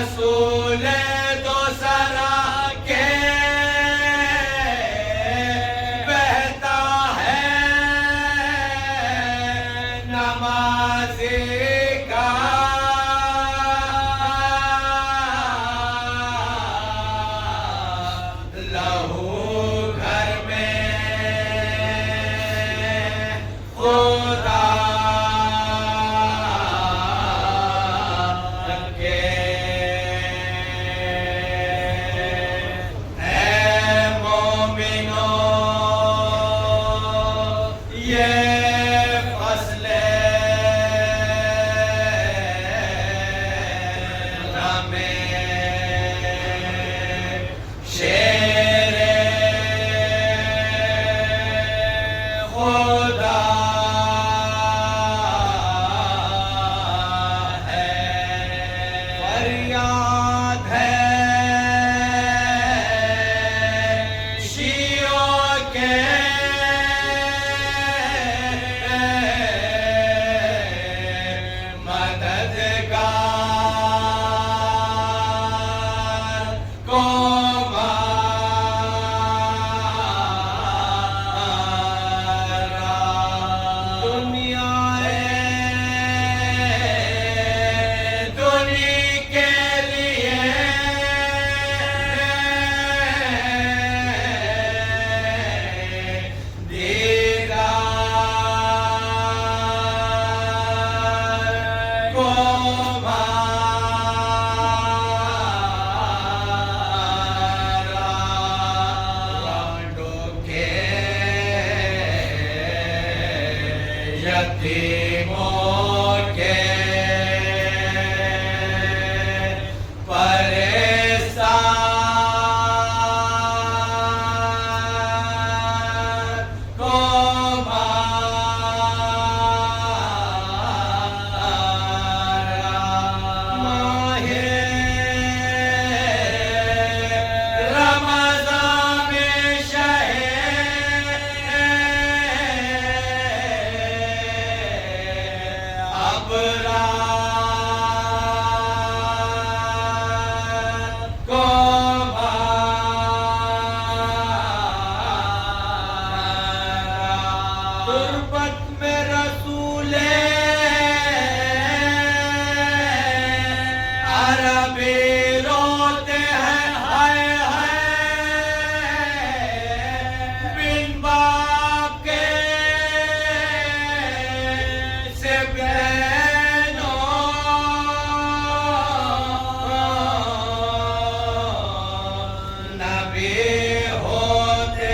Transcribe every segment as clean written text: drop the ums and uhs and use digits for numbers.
رسول عربی روتے ہیں ہائے ہائے بن باپ کے سے بہنوں نبی ہوتے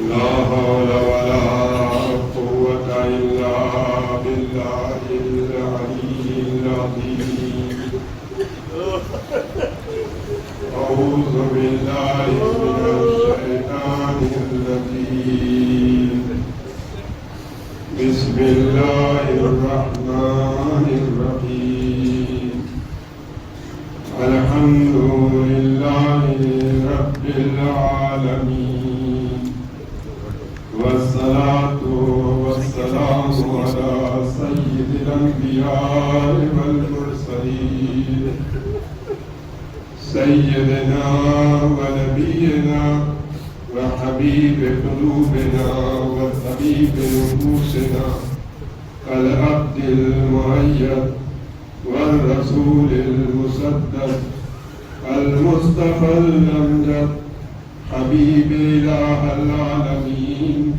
لا حول ولا قوة إلا بالله العلي العظيم أعوذ بالله من الشيطان الرجيم بسم الله الرحمن الرحيم الحمد لله رب العالمين والصلاة والسلام على سيد الأنبياء والمرسلين سيدنا ونبينا وحبيب قلوبنا وطبيب نفوسنا العبد المؤيد والرسول المسدد المصطفى الأمجد حبيب إله العالمين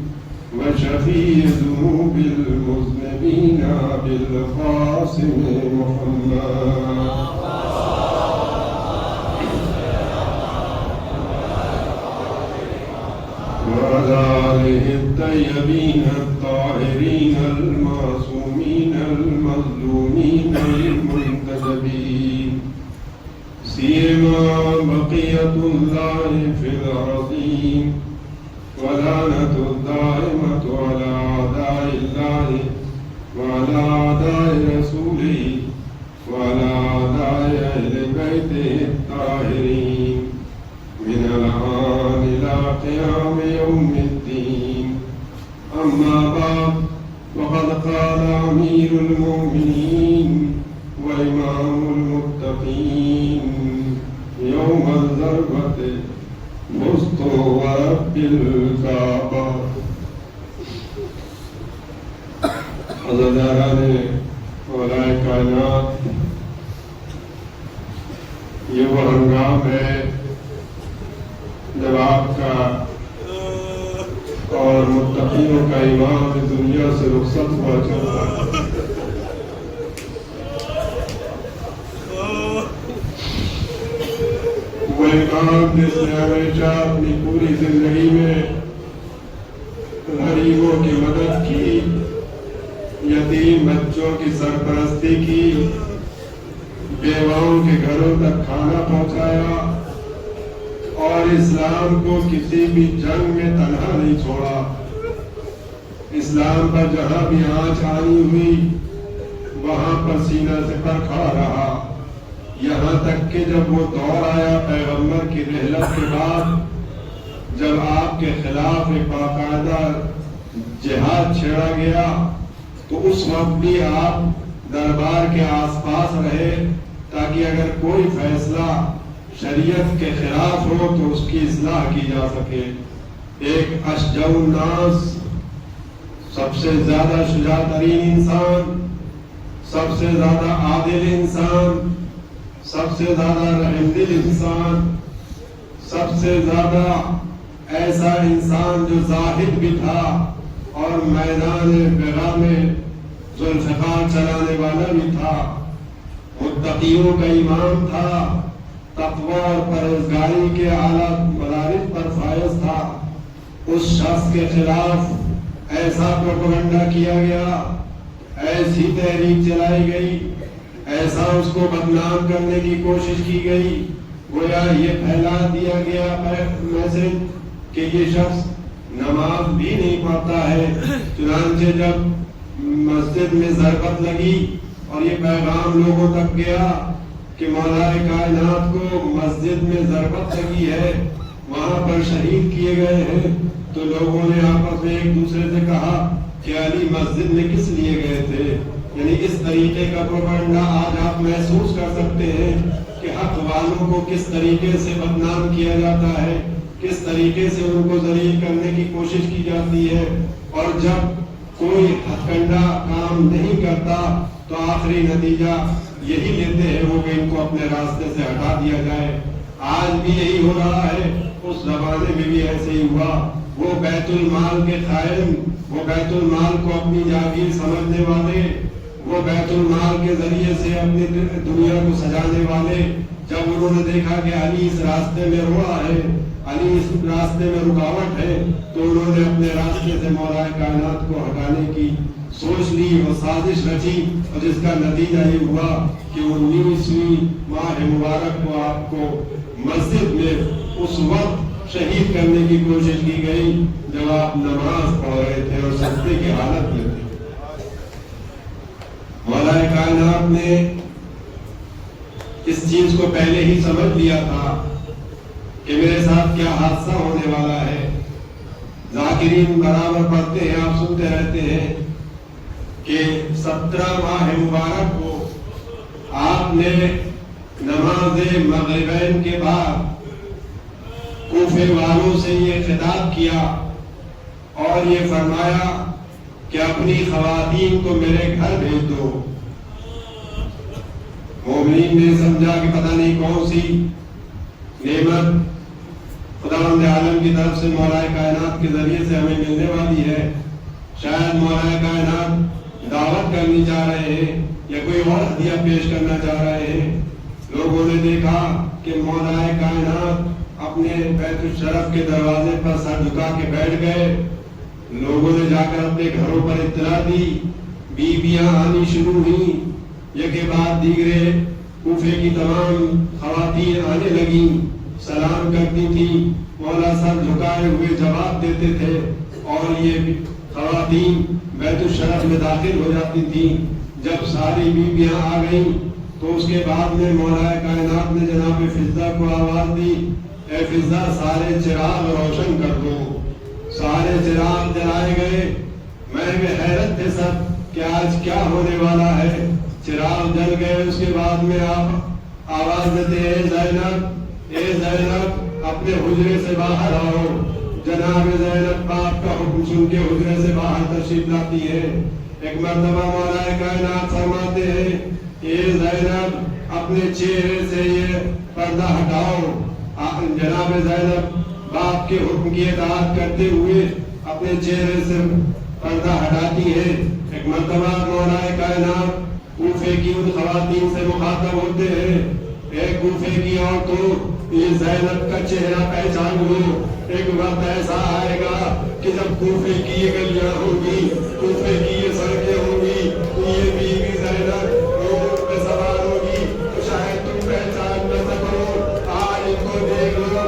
وشفيع ذنوب المذنبين بالقاسم محمد وعلى آله الطيبين الطاهرين المعصومين المظلومين المنتجبين سيما بقية الله في الأرضين ولعنة الدائمة على أعداء الله وعلى أعداء رسوله وعلى أعداء أهل بيته الطاهرين من الآن إلى قيام يوم الدين أما بعد وقد قال أمير المؤمنين وإمام المتقين يوم الضربة وسط ورب الكعبة حضران علماء کائنات یہ وہ ہنگام ہے جب آپ کا اور متقینوں کا امام دنیا سے رخصت ہوا چلتا ہے وہ امام جس نے ہمیشہ اپنی پوری زندگی میں غریبوں کی مدد کی یتیم بچوں کی سرپرستی کی بیواؤں کے گھروں تک کھانا پہنچایا اور اسلام کو کسی بھی جنگ میں تنہا نہیں چھوڑا. اسلام پر جہاں بھی آنچ آنی ہوئی وہاں پر سینہ سے پر کھڑا رہا. یہاں تک کہ جب وہ دور آیا پیغمبر کی رحلت کے بعد، جب آپ کے خلاف ایک باقاعدہ جہاد چھیڑا گیا، تو اس وقت بھی آپ دربار کے آس پاس رہے تاکہ اگر کوئی فیصلہ شریعت کے خلاف ہو تو اس کی اصلاح کی جا سکے. ایک اشجع الناس، سب سے زیادہ شجاع ترین انسان، سب سے زیادہ عادل انسان، سب سے زیادہ رحم دل انسان، سب سے زیادہ ایسا انسان جو زاہد بھی تھا اور میدان بغا میں ذوالفقار چلانے والا بھی تھا، متقیوں کا امام تھا، تقوی اور پرہیزگاری کے اعلیٰ مدارج پر فائز تھا. اس شخص کے خلاف ایسا پروپیگنڈا کیا گیا، ایسی تحریک چلائی گئی، ایسا اس کو بدنام کرنے کی کوشش کی گئی، گویا یہ پھیلا دیا گیا میسج کہ یہ شخص نماز بھی نہیں پڑھتا ہے. چنانچہ جب مسجد میں ضربت لگی اور یہ پیغام لوگوں تک گیا کہ مولا کائنات کو مسجد میں ضربت لگی ہے، وہاں پر شہید کیے گئے ہیں، تو لوگوں نے آپس میں ایک دوسرے سے کہا کہ علی مسجد میں کس لیے گئے تھے. یعنی اس طریقے کا پروپیگنڈا آج آپ محسوس کر سکتے ہیں کہ حق والوں کو کس طریقے سے بدنام کیا جاتا ہے، کس طریقے سے ان کو ذلیل کرنے کی کوشش کی جاتی ہے. اور جب کوئی ہتھ کنڈا کام نہیں کرتا تو آخری نتیجہ یہی لیتے ہیں وہ کہ ان کو اپنے راستے سے ہٹا دیا جائے. آج بھی یہی ہو رہا ہے، اس زمانے میں بھی ایسے ہی ہوا. وہ بیت المال کے قائم، وہ بیت المال کو اپنی جاگیر سمجھنے والے، وہ بیت المال کے ذریعے سے اپنی دنیا کو سجانے والے، جب انہوں نے دیکھا کہ علی اس راستے میں روڑا ہے، علی اس راستے میں رکاوٹ ہے، تو انہوں نے اپنے راستے سے مولا کائنات کو ہٹانے کی سوچ لی اور سازش رچی، اور جس کا نتیجہ یہ ہوا کہ 19ویں ماہ مبارک کو آپ کو مسجد میں اس وقت شہید کرنے کی کوشش کی گئی جب آپ نماز پڑھ رہے تھے اور سجدے کی حالت میں تھے. مولا کائنات نے اس چیز کو پہلے ہی سمجھ لیا تھا کہ میرے ساتھ کیا حادثہ ہونے والا ہے. ذاکرین برابر پڑھتے ہیں، آپ سنتے رہتے ہیں کہ 17 ماہ مبارک کو آپ نے نماز مغربین کے بعد کوفے والوں سے یہ خطاب کیا اور یہ فرمایا کہ اپنی خواتین کو میرے گھر بھیج دو. مومنین نے سمجھا کہ پتہ نہیں کون سی نعمت خداوند عالم کی طرف سے مولا کائنات کے ذریعے سے ہمیں ملنے والی ہے. شاید مولا کائنات دعوت کرنی چاہ رہے ہیں یا کوئی اور ہدیہ پیش کرنا چاہ رہے ہیں. لوگوں نے دیکھا کہ مولا کائنات اپنے بیت الشرف کے دروازے پر سر جھکا کے بیٹھ گئے. لوگوں نے جا کر اپنے گھروں پر اطلاع دی، بیویاں آنی شروع ہوئیں، یکے بعد دیگرے کوفے کی تمام خواتین آنے لگیں، سلام کرتی تھیں، مولا سر جھکائے ہوئے جواب دیتے تھے اور یہ خواتین بیت الشرف میں داخل ہو جاتی تھیں. جب ساری بیویاں آ گئیں تو اس کے بعد میں مولا کائنات نے جناب فضہ کو آواز دی، اے فضہ سارے چراغ روشن کر دو. سارے چراغ جلائے گئے. میں حیرت تھے سب کہ آج کیا ہونے والا ہے. چراغ جل گئے. اس کے بعد میں آپ آواز دیتے اے زینب، اے زینب اپنے حجرے سے باہر آؤ. جناب زینب باپ کا حکم سن کے حجرے سے باہر تشریف لاتی ہے. ایک مرتبہ مولا کائنات فرماتے ہیں اے زینب اپنے چہرے سے یہ پردہ ہٹاؤ. جناب زینب باپ کے حکم کی اطاعت کرتے ہوئے اپنے چہرے سے پردہ ہٹاتی ہے. ایک مرتبہ مولا کائنات کوفے کی ان خواتین سے مخاطب ہوتے ہیں، اے کوفے کی عورتوں یہ زینب کا چہرہ پہچان لو. ایک وقت ایسا آئے گا کہ جب کوفے کی یہ گلیاں ہوگی، کوفے کی یہ سڑکیں ہوگی، یہ بیوی زینب اونٹ پہ سوار ہوگی تو شاید تم پہچان نہ سکو. آج ان کو دیکھ لو،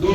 2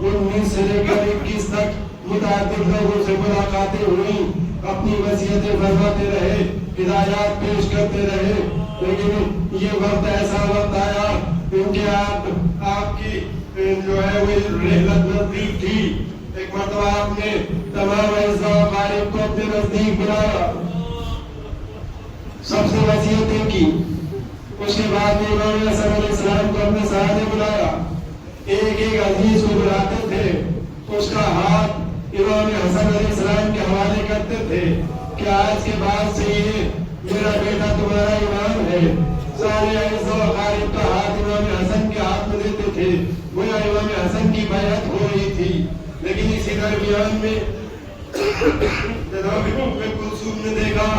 19 سے لے کر 21 تک متعدد لوگوں سے ملاقاتیں ہوئی، اپنی وصیتیں فرماتے رہے، ہدایات پیش کرتے رہے، لیکن یہ وقت ایسا وقت آیا کیونکہ آپ کی جو ہے وہ رحلت نزدیک تھی۔ ایک مرتبہ آپ نے تمام اعزاء و اقارب کو اپنے نزدیک بلایا، سب سے وصیتیں کی۔ اس کے بعد میں امام حسن علیہ السلام کو اپنے سامنے بلایا، ایک ایک عزیز کو بلاتے تھے، اس کا ہاتھ امام حسن علیہ السلام کے حوالے کرتے تھے کہ آج کے بعد سے یہ میرا بیٹا تمہارا امام ہے۔ سارے اعزاء و اقارب کا ہاتھ امام حسن کے ہاتھ میں دیتے تھے، گویا امام حسن کی بیعت ہو رہی تھی۔ لیکن اسی درمیان میں جناب ام کلثوم نے دیکھا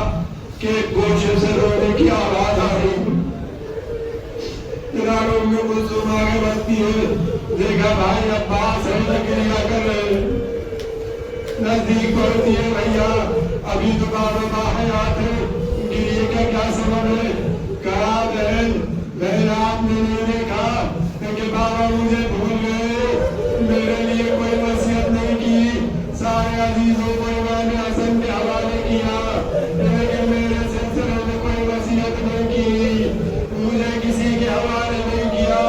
کہ گوشے سے رونے کی آواز آ رہی۔ جناب ام کلثوم آگے بڑھتی ہے، دیکھا بھائی عباس ہے گریہ کر رہے، نزدیک پڑھتی ہے، بھیا ابھی تو بابا حیات ہے، گریہ کا کیا سبب ہے؟ کہا بہن آپ نے نہیں دیکھا کہ بابا مجھے بھول گئے، میرے لیے کوئی وصیت نہیں کی، سارے عزیزوں کو امام حسن کے حوالے کیا، لیکن میرے سلسلے میں کوئی وصیت نہیں کی، مجھے کسی کے حوالے نہیں کیا۔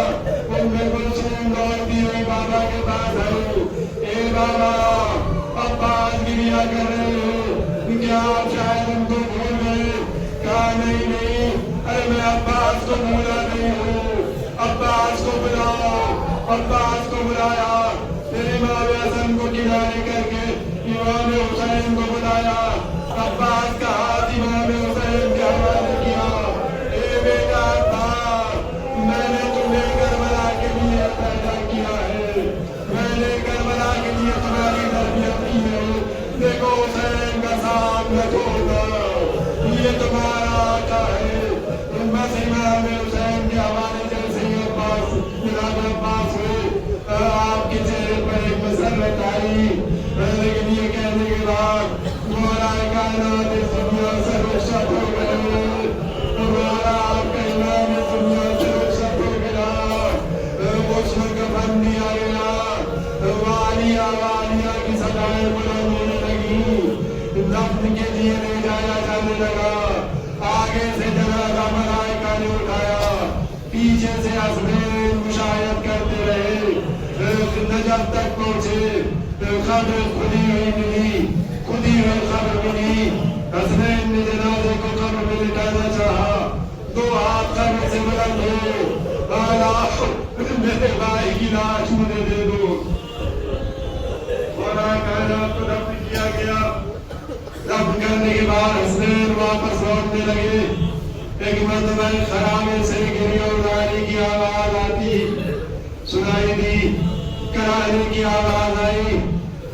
ان میں کلثوم دوڑتی ہوئی بابا کے پاس آئی، اے بابا عباس گریہ کر رہے ہو، کیا آپ شاید ان کو بھول گئے؟ کہا نہیں، ارے میں عباس کو بھولا نہیں ہوں، عباس کو بلاؤ۔ عباس کو بلایا، پھر امام حسن کو کنارے کر کے امام حسین کو بلایا، عباس کا ہاتھ امام حسین کے حوالے کیا، اے بیٹا عباس، میں نے تمہیں کربلا کے لیے پیدا کیا ہے، میں نے کربلا کے لیے تمہاری تربیت کی ہے، دیکھو حسین کا ساتھ نہ چھوڑنا، یہ تمہارا آقا ہے۔ بس امام حسین کے حوالے جیسے ہی عباس جناب عباس ہوئے، آپ کے چہرے پر ایک مسرت آئی، لیکن یہ کہنے کے بعد مولا کائنات اس دنیا سے رخصت ہو گئے، مولا آپ کا امام اس دنیا سے رخصت ہو گیا، غسل کفن دیا گیا، والیہ کی صدائیں بلند ہونے لگی، دفن کے لیے لے جایا جانے لگا، آگے سے جنازہ ملائکہ نے اٹھایا، پیچھے سے حسنین مشاہد کرتے رہے، نجف تک پہنچے، قبر کھلی ہوئی ملی، کھلی ہوئی قبر ملی، حسنین نے جنازے کو قبر میں لٹانا چاہا، دو ہاتھ قبر سے بلند ہوئے، میرے بھائی کی لاش مجھے دے دو۔ مولا کائنات کو دفن کیا گیا، دفن کرنے کے بعد حسنین واپس لوٹنے لگے، ایک مرتبہ خرابے سے گریہ اڑانے کی آواز آتی سنائی دی، کرانے کی آواز آئی،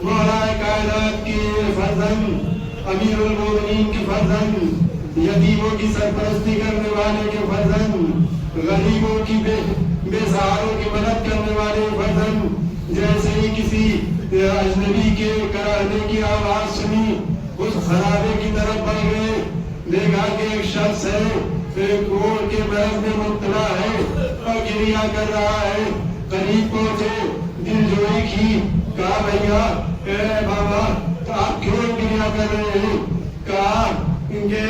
مولا کائنات کی فرزند، امیر المومنین کی فرزند، یتیموں کی سرپرستی کرنے والے کے فرزند، غریبوں کی بے سہاروں کی مدد کرنے والے فرزند، جیسے ہی کسی اجنبی کے کرانے کی آواز سنی، اس خرابے کی طرف بڑھ گئے، دیکھا کہ ایک شخص ہے، کوڑ کے مرض میں مبتلا ہے اور گریہ کر رہا ہے، قریب پہنچے، دل جوئی کی، کہا بھیا اے بابا آپ کیوں گریہ کر رہے ہیں؟ کہا کہ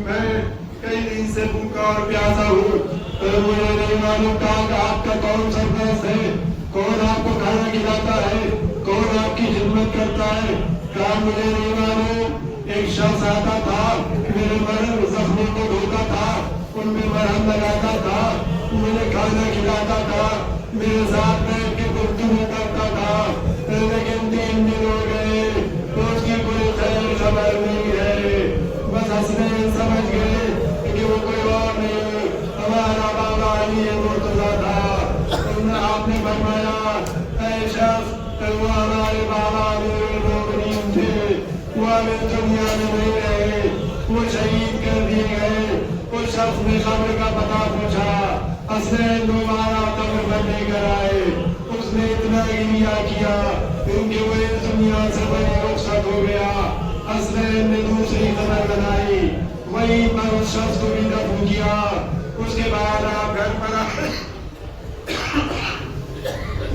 میں کئی دن سے بھوکا اور پیاسا ہوں، مجھے نہیں معلوم، کہا کہ آپ کا کون سرپرست ہے، کون آپ کو کھانا کھلاتا ہے، کون آپ کی خدمت کرتا ہے؟ کہا مجھے نہیں معلوم، ایک شخص آتا تھا، میرے مرض زخموں کو دھوتا تھا، ان میں مرہم لگاتا تھا، مجھے کھانا کھلاتا تھا، میرے ساتھ بیٹھ کے گفتگو کرتا تھا، لیکن 3 دن ہو گئے، اس کی کوئی خیر خبر نہیں ہے۔ بس حسنین سمجھ گئے کہ وہ کوئی اور نہیں، ہمارا بابا علی مرتضیٰ تھا۔ آپ نے فرمایا اے شخص، وہ ہمارے بابا امیر المومنین تھے، وہ ہمیں دنیا میں نہیں رہے، وہ شہید کر دیے گئے۔ اس شخص نے قبر کا پتہ پوچھا، حسنین دوبارہ قبر پر لے کر آئے، اس نے اتنا گریہ کیا کیونکہ وہ اس دنیا سے بڑی رخصت ہو گیا۔ حسنین نے دوسری قبر بنائی، وہیں پر اس شخص کو بھی دفن کیا۔ اس کے بعد آپ گھر پر آئے،